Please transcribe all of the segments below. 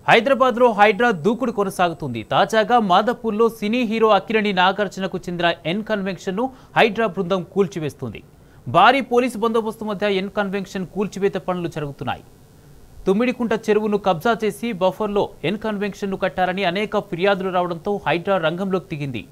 హైదరాబాద్లో హైడ్రా దూకుడు కొనసాగుతుంది. తాజాగా మాదాపూర్లో సినీ హీరో అక్కినేని నాగార్జునకు చెందిన ఎన్ కన్వెన్షన్ను హైడ్రా బృందం కూల్చివేస్తుంది. భారీ పోలీసు బందోబస్తు మధ్య ఎన్ కన్వెన్షన్ కూల్చివేత పనులు జరుగుతున్నాయి. తుమ్మిడికుంట చెరువును కబ్జా చేసి బఫర్లో ఎన్ కన్వెన్షన్ను కట్టారని అనేక ఫిర్యాదులు రావడంతో హైడ్రా రంగంలోకి దిగింది.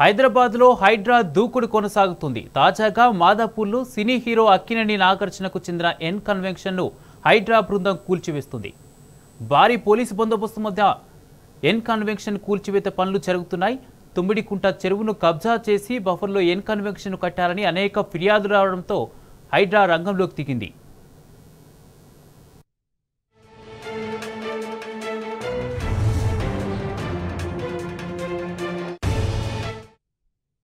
హైదరాబాద్లో హైడ్రా దూకుడు కొనసాగుతుంది. తాజాగా మాదాపూర్లో సినీ హీరో అక్కినేని నాగార్జునకు చెందిన ఎన్ కన్వెన్షన్ను హైడ్రా బృందం కూల్చివేస్తుంది. భారీ పోలీసు బందోబస్తు మధ్య ఎన్ కన్వెన్షన్ కూల్చివేత పనులు జరుగుతున్నాయి. తుమ్మిడికుంట చెరువును కబ్జా చేసి బఫర్లో ఎన్ కన్వెన్షన్ కట్టారని అనేక ఫిర్యాదులు రావడంతో హైడ్రా రంగంలోకి దిగింది.